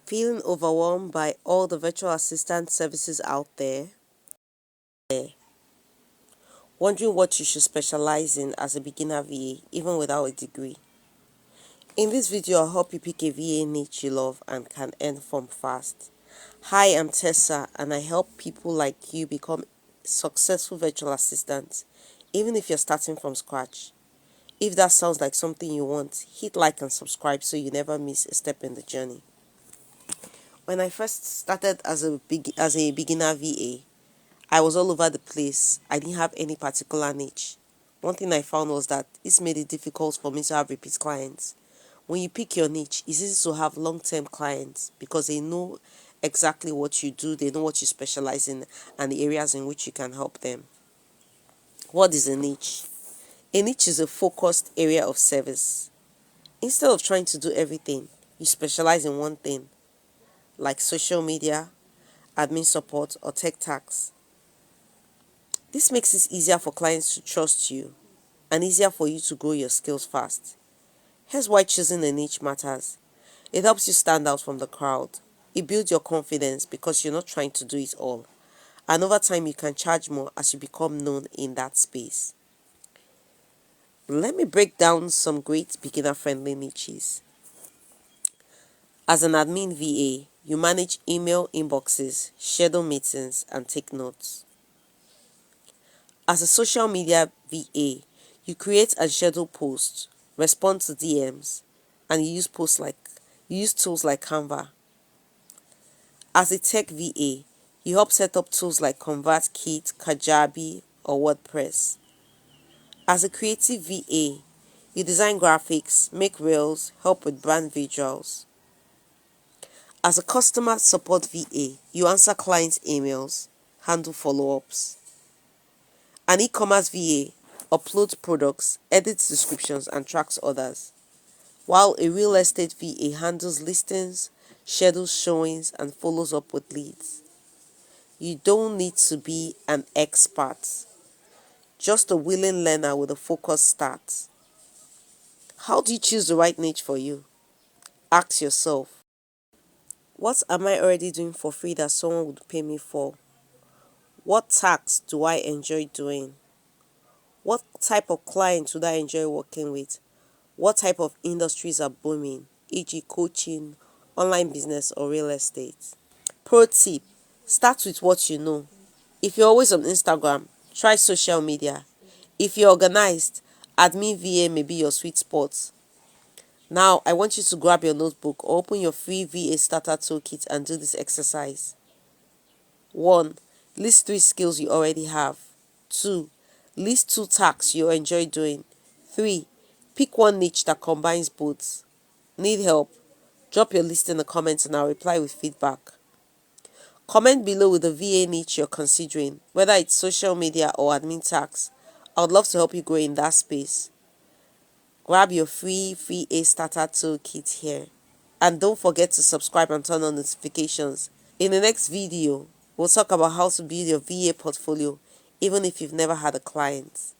Feeling overwhelmed by all the virtual assistant services out there? Wondering what you should specialize in as a beginner VA, even without a degree? In this video, I'll help you pick a VA niche you love and can earn from fast. Hi, I'm Tessa, and I help people like you become successful virtual assistants, even if you're starting from scratch. If that sounds like something you want, hit like and subscribe so you never miss a step in the journey. When I first started as a beginner VA, I was all over the place. I didn't have any particular niche. One thing I found was that this made it difficult for me to have repeat clients. When you pick your niche, it's easy to have long-term clients because they know exactly what you do, they know what you specialize in, and the areas in which you can help them. What is a niche? A niche is a focused area of service. Instead of trying to do everything, you specialize in one thing, like social media, admin support, or tech tax. This makes it easier for clients to trust you and easier for you to grow your skills fast. Here's why choosing a niche matters. It helps you stand out from the crowd. It builds your confidence because you're not trying to do it all. And over time, you can charge more as you become known in that space. Let me break down some great beginner-friendly niches. As an admin VA, you manage email inboxes, schedule meetings, and take notes. As a social media VA, you create and schedule posts, respond to DMs, and you use tools like Canva. As a tech VA, you help set up tools like ConvertKit, Kajabi, or WordPress. As a creative VA, you design graphics, make reels, help with brand visuals. As a customer support VA, you answer clients' emails, handle follow-ups. An e-commerce VA uploads products, edits descriptions, and tracks orders, while a real estate VA handles listings, schedules showings, and follows up with leads. You don't need to be an expert, just a willing learner with a focused start. How do you choose the right niche for you? Ask yourself, what am I already doing for free that someone would pay me for? What tasks do I enjoy doing? What type of clients would I enjoy working with? What type of industries are booming, e.g. coaching, online business, or real estate? Pro tip, start with what you know. If you're always on Instagram, try social media. If you're organized, admin VA may be your sweet spot. Now, I want you to grab your notebook or open your free VA starter toolkit and do this exercise. 1. List 3 skills you already have. 2. List 2 tasks you enjoy doing. 3. Pick one niche that combines both. Need help? Drop your list in the comments and I'll reply with feedback. Comment below with the VA niche you're considering, whether it's social media or admin tasks. I would love to help you grow in that space. Grab your free VA starter toolkit here. And don't forget to subscribe and turn on notifications. In the next video, we'll talk about how to build your VA portfolio even if you've never had a client.